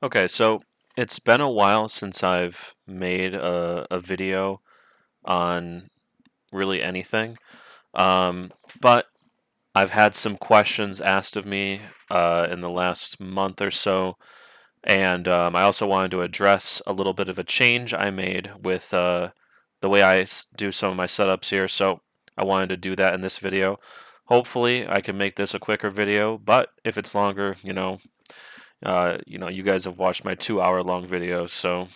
Okay, so it's been a while since I've made a video on really anything, but I've had some questions asked of me in the last month or so, and I also wanted to address a little bit of a change I made with the way do some of my setups here, so I wanted to do that in this video. Hopefully, I can make this a quicker video, but if it's longer, you guys have watched my 2 hour long videos, so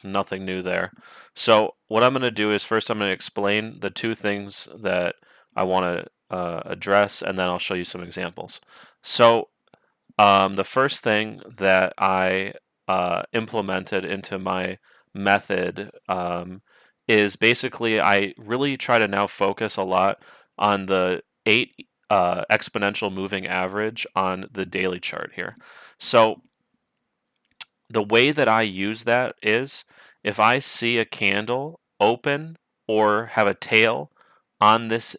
nothing new there. So what I'm going to do is first I'm going to explain the two things that I want to address, and then I'll show you some examples. So the first thing that I implemented into my method is basically I really try to now focus a lot on the 8 exponential moving average on the daily chart here. So the way that I use that is if I see a candle open or have a tail on this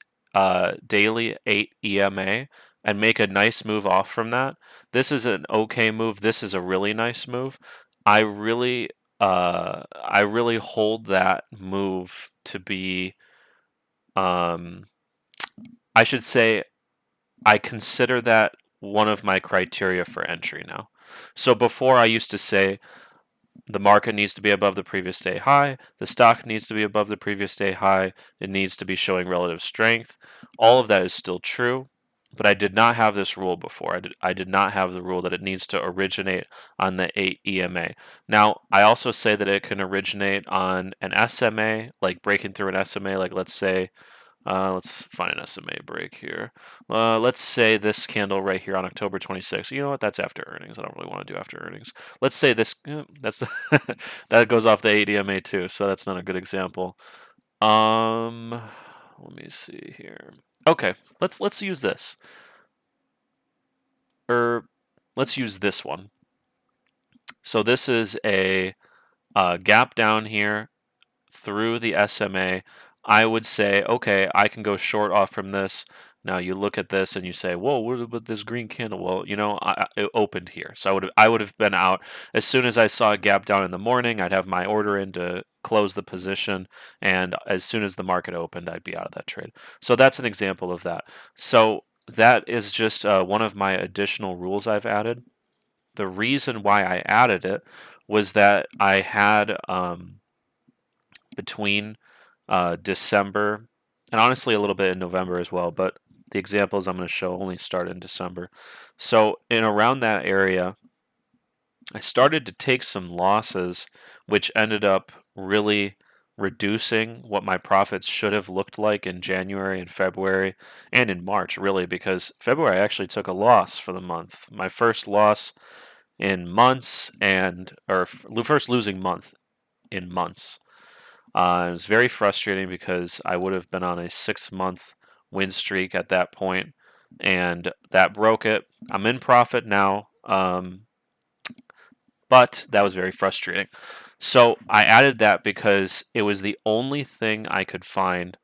daily 8 EMA and make a nice move off from that, this is an okay move. This is a really nice move. I really, I really hold that move to be, um, I should say, I consider that one of my criteria for entry now. So before I used to say the market needs to be above the previous day high. The stock needs to be above the previous day high. It needs to be showing relative strength. All of that is still true, but I did not have this rule before. I did not have the rule that it needs to originate on the 8 EMA. Now, I also say that it can originate on an SMA, like breaking through an SMA, like let's find an SMA break here. Let's say this candle right here on October 26th. You know what? That's after earnings. I don't really want to do after earnings. Let's say this. That's the that goes off the ADMA too, so that's not a good example. Let me see here. Okay, let's use this. Or let's use this one. So this is a gap down here through the SMA, I would say, okay, I can go short off from this. Now you look at this and you say, whoa, what about this green candle? Well, it opened here, so I would have been out as soon as I saw a gap down in the morning. I'd have my order in to close the position, and as soon as the market opened, I'd be out of that trade. So that's an example of that. So that is just one of my additional rules I've added. The reason why I added it was that I had between December and honestly a little bit in November as well, but the examples I'm going to show only start in December. So in around that area, I started to take some losses, which ended up really reducing what my profits should have looked like in January and February and in March, really, because February I actually took a loss for the month. My first loss in months or first losing month in months. It was very frustrating because I would have been on a 6 month win streak at that point, and that broke it. I'm in profit now, but that was very frustrating. So I added that because it was the only thing I could find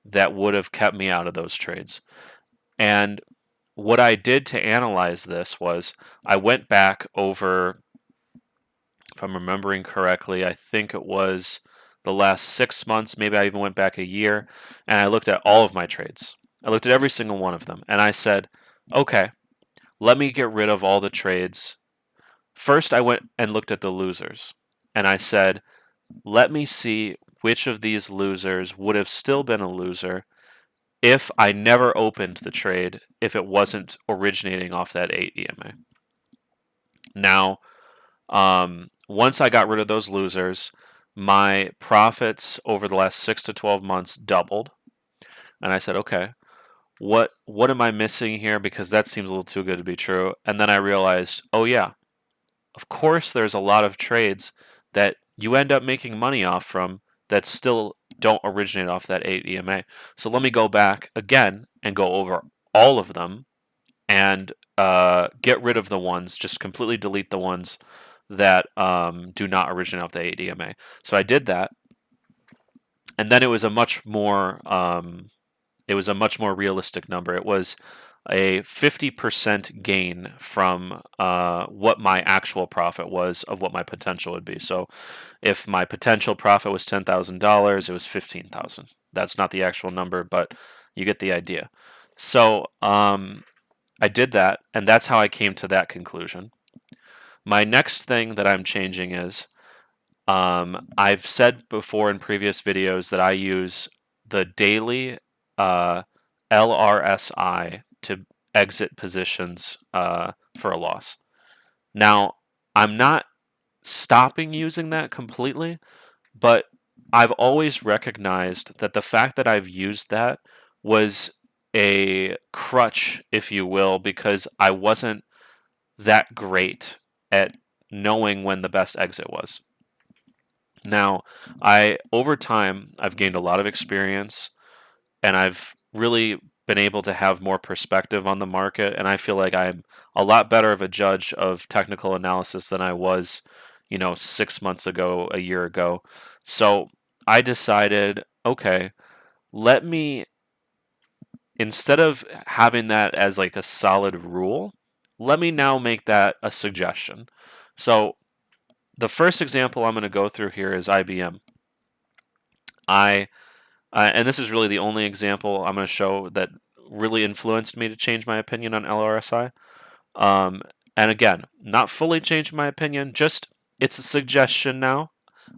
that would have kept me out of those trades. And what I did to analyze this was I went back over, if I'm remembering correctly, I think it was the last 6 months, maybe I even went back a year, and I looked at all of my trades. I looked at every single one of them, and I said, okay, let me get rid of all the trades. First, I went and looked at the losers, and I said, let me see which of these losers would have still been a loser if I never opened the trade, if it wasn't originating off that 8 EMA. Now, once I got rid of those losers, my profits over the last 6 to 12 months doubled. And I said, okay, what am I missing here? Because that seems a little too good to be true. And then I realized, oh yeah, of course there's a lot of trades that you end up making money off from that still don't originate off that 8 EMA. So let me go back again and go over all of them and get rid of the ones, just completely delete the ones that do not originate off the 8 EMA. So I did that, and then it was a much more realistic number. It was a 50% gain from what my actual profit was of what my potential would be. So if my potential profit was $10,000, it was 15,000. That's not the actual number, but you get the idea. So I did that, and that's how I came to that conclusion. My next thing that I'm changing is I've said before in previous videos that I use the daily uh, LRSI to exit positions for a loss. Now, I'm not stopping using that completely, but I've always recognized that the fact that I've used that was a crutch, if you will, because I wasn't that great at knowing when the best exit was. Now, I over time I've gained a lot of experience and I've really been able to have more perspective on the market, and I feel like I'm a lot better of a judge of technical analysis than I was, 6 months ago, a year ago. So, I decided, okay, let me instead of having that as like a solid rule, let me now make that a suggestion. So, the first example I'm going to go through here is IBM. I and this is really the only example I'm going to show that really influenced me to change my opinion on LRSI. Um, and again, not fully changed my opinion, just it's a suggestion now.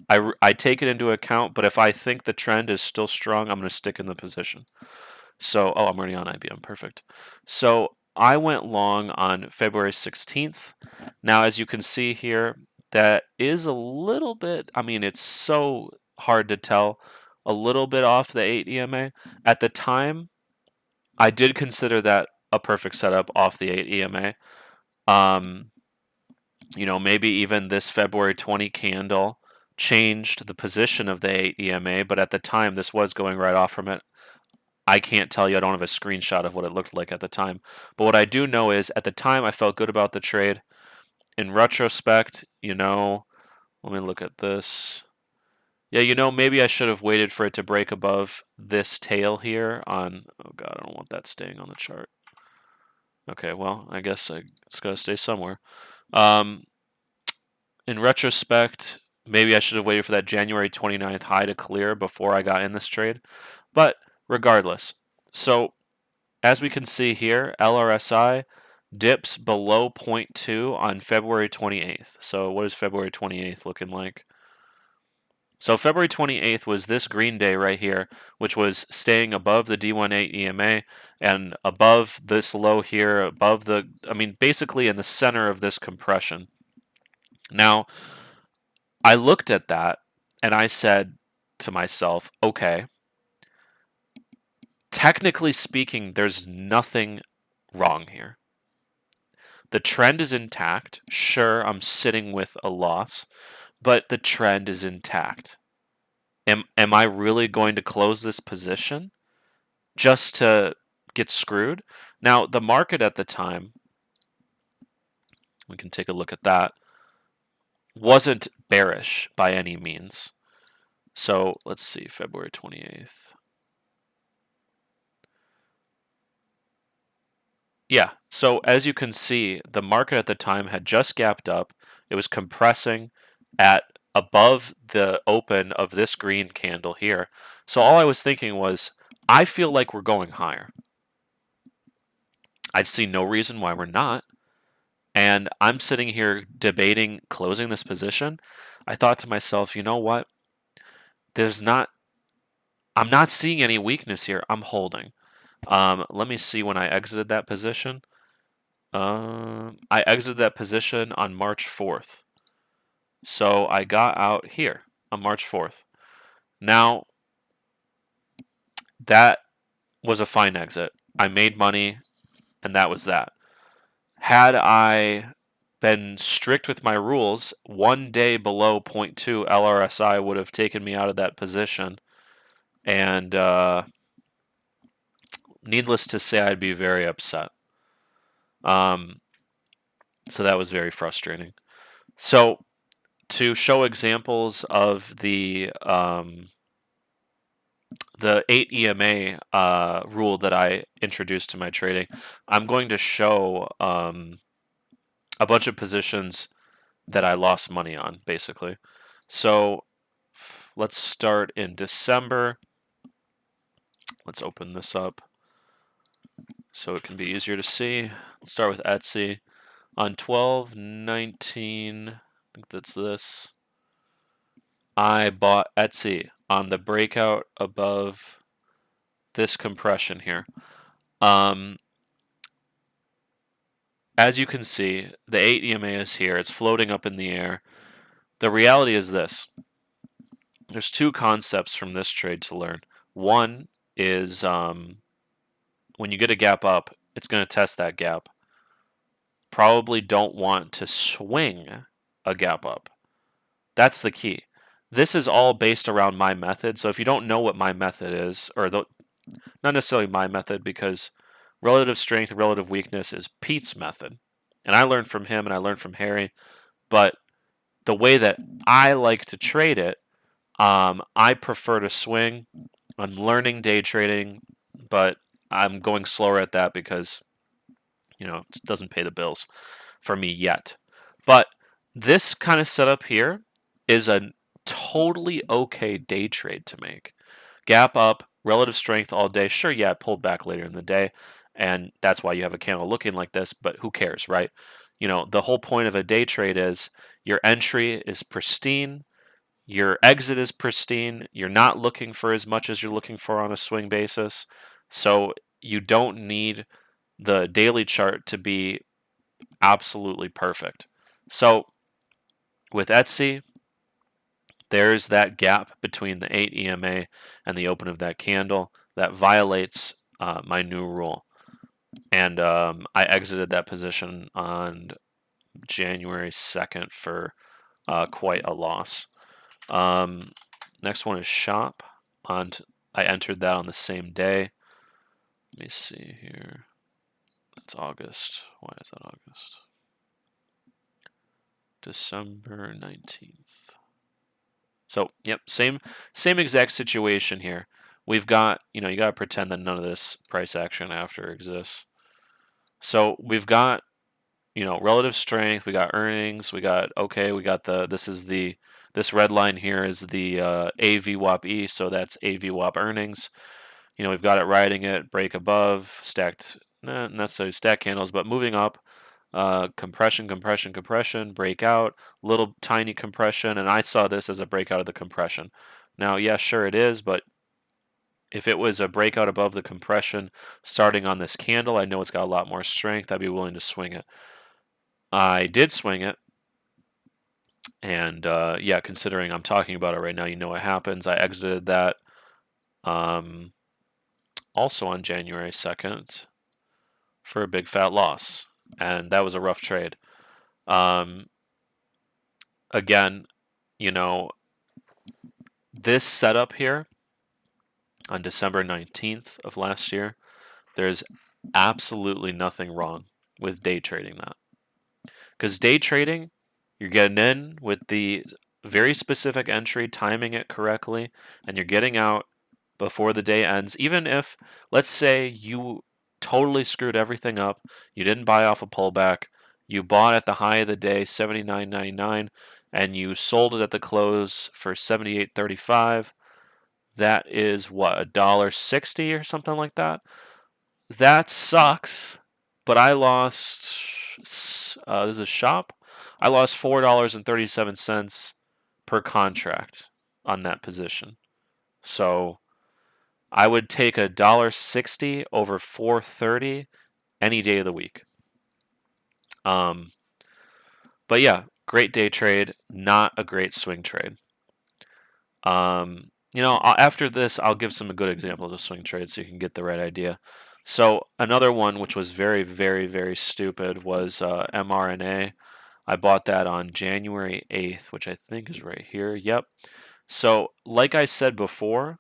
I take it into account, but if I think the trend is still strong, I'm going to stick in the position. So, oh, I'm already on IBM. Perfect. So I went long on February 16th. Now, as you can see here, that is a little bit, I mean, it's so hard to tell, a little bit off the 8 EMA. At the time, I did consider that a perfect setup off the 8 EMA. Um, maybe even this February 20 candle changed the position of the 8 EMA, but at the time, this was going right off from it. I can't tell you. I don't have a screenshot of what it looked like at the time. But what I do know is at the time I felt good about the trade. In retrospect, let me look at this. Yeah, maybe I should have waited for it to break above this tail here on, oh God, I don't want that staying on the chart. Okay, well, I guess it's got to stay somewhere. Um, in retrospect, maybe I should have waited for that January 29th high to clear before I got in this trade. But regardless, so as we can see here, LRSI dips below zero point 0.2 on February 28th. So what is February 28th looking like? So February 28th was this green day right here, which was staying above the D18 EMA and above this low here, basically in the center of this compression. Now, I looked at that and I said to myself, okay, technically speaking, there's nothing wrong here. The trend is intact. Sure, I'm sitting with a loss, but the trend is intact. Am I really going to close this position just to get screwed? Now, the market at the time, we can take a look at that, wasn't bearish by any means. So let's see, February 28th. Yeah, so as you can see, the market at the time had just gapped up. It was compressing at above the open of this green candle here. So all I was thinking was, I feel like we're going higher. I see no reason why we're not. And I'm sitting here debating closing this position. I thought to myself, you know what? I'm not seeing any weakness here. I'm holding. Let me see when I exited that position. I exited that position on March 4th. So I got out here on March 4th. Now, that was a fine exit. I made money, and that was that. Had I been strict with my rules, one day below 0.2 LRSI would have taken me out of that position. And needless to say, I'd be very upset. So that was very frustrating. So to show examples of the the 8 EMA rule that I introduced to my trading, I'm going to show a bunch of positions that I lost money on, basically. So let's start in December. Let's open this up so it can be easier to see. Let's start with Etsy. On 12/19, I think that's this, I bought Etsy on the breakout above this compression here. As you can see, the 8 EMA is here. It's floating up in the air. The reality is this. There's two concepts from this trade to learn. One is when you get a gap up, it's going to test that gap. Probably don't want to swing a gap up. That's the key. This is all based around my method. So if you don't know what my method is, or not necessarily my method, because relative strength and relative weakness is Pete's method. And I learned from him and I learned from Harry. But the way that I like to trade it, I prefer to swing. I'm learning day trading, but I'm going slower at that because, it doesn't pay the bills for me yet. But this kind of setup here is a totally okay day trade to make. Gap up, relative strength all day. Sure, yeah, it pulled back later in the day, and that's why you have a candle looking like this, but who cares, right? The whole point of a day trade is your entry is pristine, your exit is pristine, you're not looking for as much as you're looking for on a swing basis. So you don't need the daily chart to be absolutely perfect. So with Etsy, there's that gap between the 8 EMA and the open of that candle that violates my new rule. And I exited that position on January 2nd for quite a loss. Next one is Shop. I entered that on the same day. Let me see here. That's August. Why is that August? December 19th. So, yep, same exact situation here. We've got, you got to pretend that none of this price action after exists. So we've got, relative strength, we got earnings, we got this red line here is the AVWAP-E, so that's AVWAP earnings. We've got it riding it, break above, stacked, not necessarily stacked candles, but moving up, compression, compression, compression, breakout, little tiny compression, and I saw this as a breakout of the compression. Now, yeah, sure it is, but if it was a breakout above the compression starting on this candle, I know it's got a lot more strength. I'd be willing to swing it. I did swing it, and yeah, considering I'm talking about it right now, you know what happens. I exited that also on January 2nd for a big fat loss, and that was a rough trade. Again, this setup here on December 19th of last year, there's absolutely nothing wrong with day trading that. Because day trading, you're getting in with the very specific entry, timing it correctly, and you're getting out before the day ends. Even if, let's say, you totally screwed everything up, you didn't buy off a pullback, you bought at the high of the day, $79.99, and you sold it at the close for $78.35. That is what, $1.60 or something like that? That sucks, but I lost. This is a Shop. I lost $4.37 per contract on that position. So I would take $1.60 over $4.30 any day of the week. But yeah, great day trade, not a great swing trade. After this, I'll give some good examples of swing trades so you can get the right idea. So another one which was very, very, very stupid was mRNA. I bought that on January 8th, which I think is right here. Yep. So like I said before,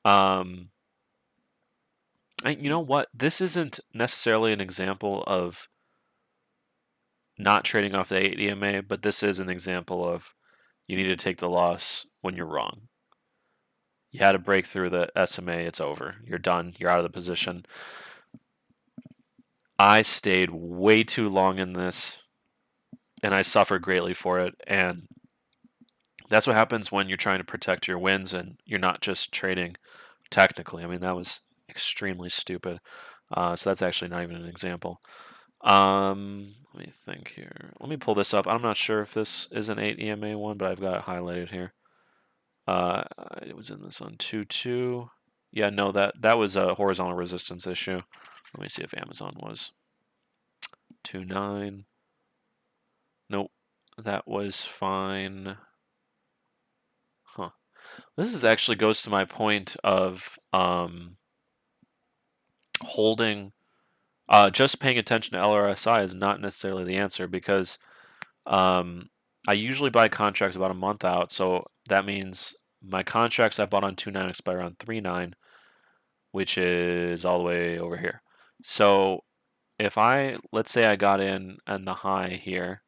you know what? This isn't necessarily an example of not trading off the 8 EMA, but this is an example of you need to take the loss when you're wrong. You had to break through the SMA, it's over. You're done. You're out of the position. I stayed way too long in this, and I suffered greatly for it. And that's what happens when you're trying to protect your wins and you're not just trading technically. I mean, that was extremely stupid. So that's actually not even an example. Let me think here. Let me pull this up. I'm not sure if this is an 8 EMA one, but I've got it highlighted here. It was in this on 2-2. Yeah, no, that was a horizontal resistance issue. Let me see if Amazon was 2-9. Nope, that was fine. Huh. This is actually goes to my point of holding. Just paying attention to LRSI is not necessarily the answer because I usually buy contracts about a month out, so that means my contracts I bought on 2-9 expire on 3-9, which is all the way over here. So if let's say I got in on the high here,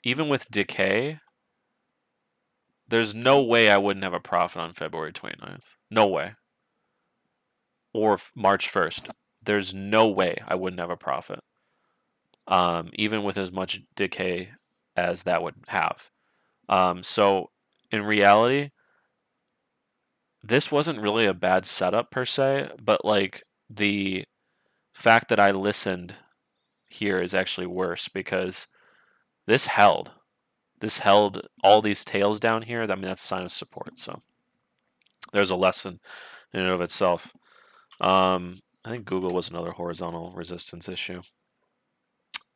even with decay, there's no way I wouldn't have a profit on February 29th. No way. Or March 1st. There's no way I wouldn't have a profit, even with as much decay as that would have. So in reality, this wasn't really a bad setup per se, but like the fact that I listened here is actually worse because this held. This held all these tails down here. I mean, that's a sign of support. So there's a lesson in and of itself. I think Google was another horizontal resistance issue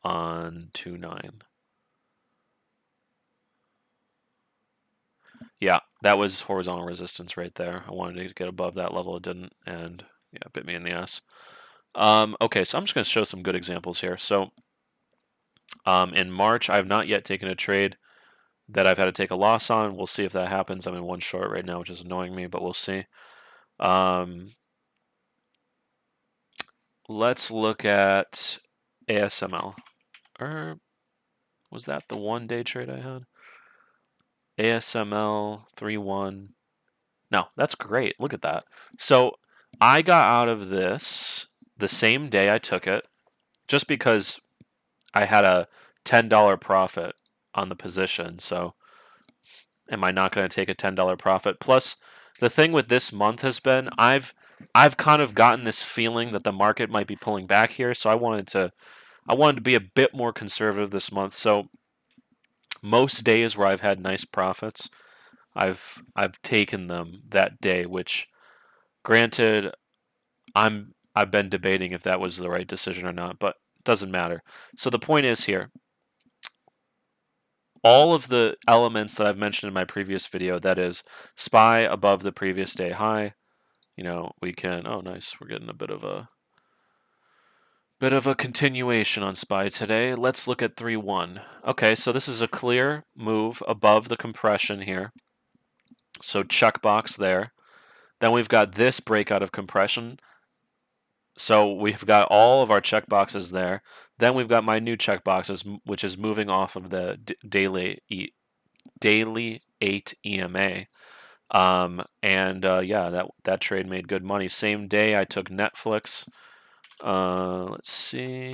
on 2-9. Yeah, that was horizontal resistance right there. I wanted to get above that level. It didn't, and yeah, it bit me in the ass. Okay, so I'm just going to show some good examples here. So in March, I have not yet taken a trade that I've had to take a loss on. We'll see if that happens. I'm in one short right now, which is annoying me, but we'll see. Let's look at ASML. Or was that the 1-day trade I had? ASML 3-1. No, that's great. Look at that. So I got out of this the same day I took it, just because I had a $10 profit on the position. So am I not going to take a $10 profit? Plus, the thing with this month has been I've kind of gotten this feeling that the market might be pulling back here, so I wanted to be a bit more conservative this month. So most days where I've had nice profits, I've taken them that day, which granted I've been debating if that was the right decision or not, but it doesn't matter. So the point is here, all of the elements that I've mentioned in my previous video, that is SPY above the previous day high, we can, oh nice, we're getting a bit of a continuation on SPY today. Let's look at 3-1. Okay, so this is a clear move above the compression here. So checkbox there. Then we've got this breakout of compression. So we've got all of our checkboxes there. Then we've got my new checkboxes, which is moving off of the daily 8 EMA. Yeah, that trade made good money. Same day I took Netflix. Let's see.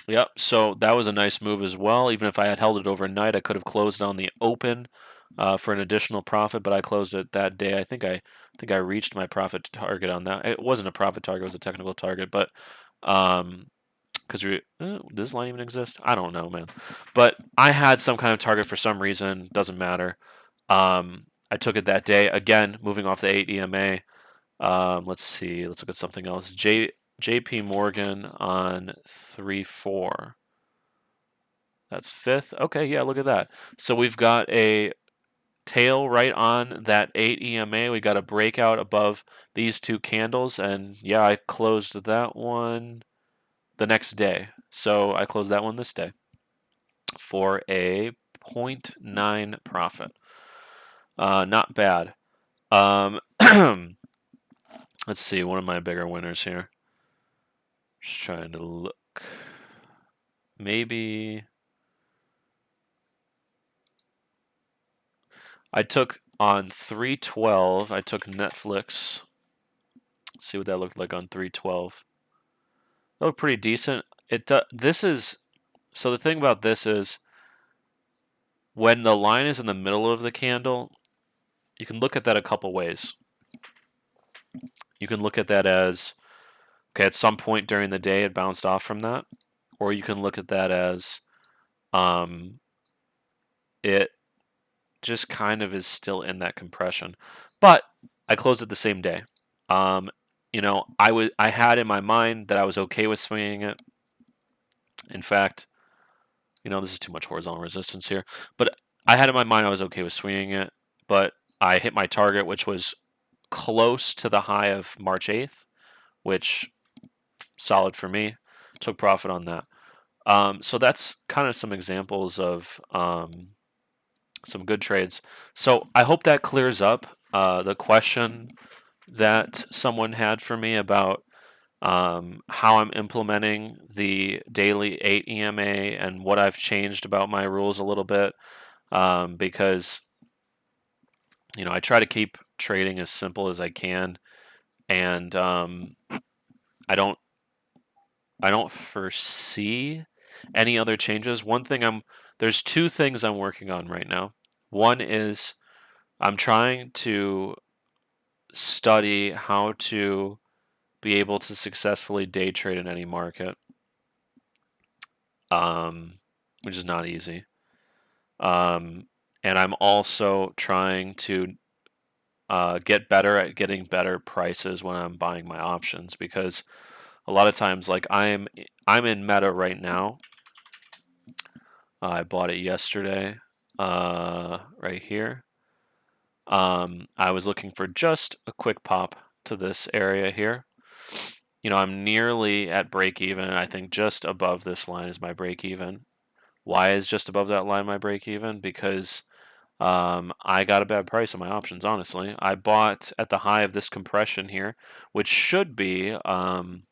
Yep, so that was a nice move as well. Even if I had held it overnight, I could have closed on the open for an additional profit, but I closed it that day. I think I reached my profit target on that. It wasn't a profit target; it was a technical target. But because does this line even exist? I don't know, man. But I had some kind of target for some reason. Doesn't matter. I took it that day. Again, moving off the 8 EMA. Let's see. Let's look at something else. JP Morgan on 3-4. That's fifth. Okay, yeah, look at that. So we've got a tail right on that 8 EMA. We got a breakout above these two candles, and yeah, I closed that one the next day. So I closed that one this day for a 0.9 profit. Not bad. Let's see, one of my bigger winners here. Just trying to look. Maybe I took on 312. I took Netflix. Let's see what that looked like on 312. That looked pretty decent. This is so the thing about this is when the line is in the middle of the candle, you can look at that a couple ways. You can look at that as okay, at some point during the day it bounced off from that, or you can look at that as um, it just kind of is still in that compression. But I closed it the same day. Um, I had in my mind that I was okay with swinging it. In fact, this is too much horizontal resistance here, but I had in my mind I was okay with swinging it. But I hit my target, which was close to the high of March 8th, which solid for me. Took profit on that. So that's kind of some examples of some good trades. So I hope that clears up the question that someone had for me about how I'm implementing the daily 8 EMA and what I've changed about my rules a little bit because I try to keep trading as simple as I can, and I don't I don't foresee any other changes. There's two things I'm working on right now. One is I'm trying to study how to be able to successfully day trade in any market, which is not easy. And I'm also trying to get better at getting better prices when I'm buying my options because a lot of times, like I'm in Meta right now. I bought it yesterday, right here. I was looking for just a quick pop to this area here. I'm nearly at break even. I think just above this line is my break even. Why is just above that line my break even? Because I got a bad price on my options, honestly. I bought at the high of this compression here, which should be around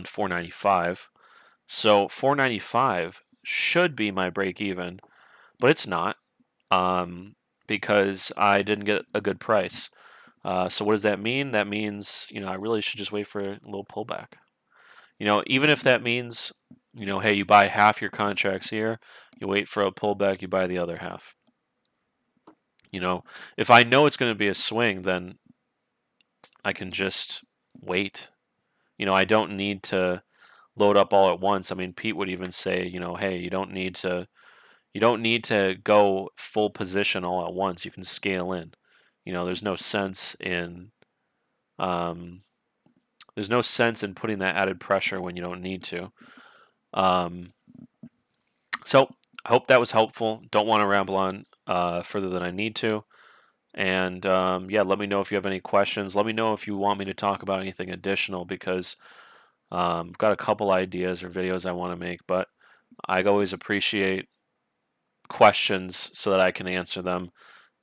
495. So 495 should be my break even, but it's not because I didn't get a good price. So what does that mean? That means, I really should just wait for a little pullback. Even if that means, hey, you buy half your contracts here, you wait for a pullback, you buy the other half. If I know it's going to be a swing, then I can just wait. I don't need to load up all at once. I mean, Pete would even say, hey, you don't need to go full position all at once. You can scale in. There's no sense in um, putting that added pressure when you don't need to. Um, so I hope that was helpful. Don't want to ramble on further than I need to. And yeah, let me know if you have any questions. Let me know if you want me to talk about anything additional because I've got a couple ideas or videos I want to make, but I always appreciate questions so that I can answer them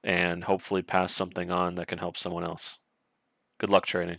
and hopefully pass something on that can help someone else. Good luck trading.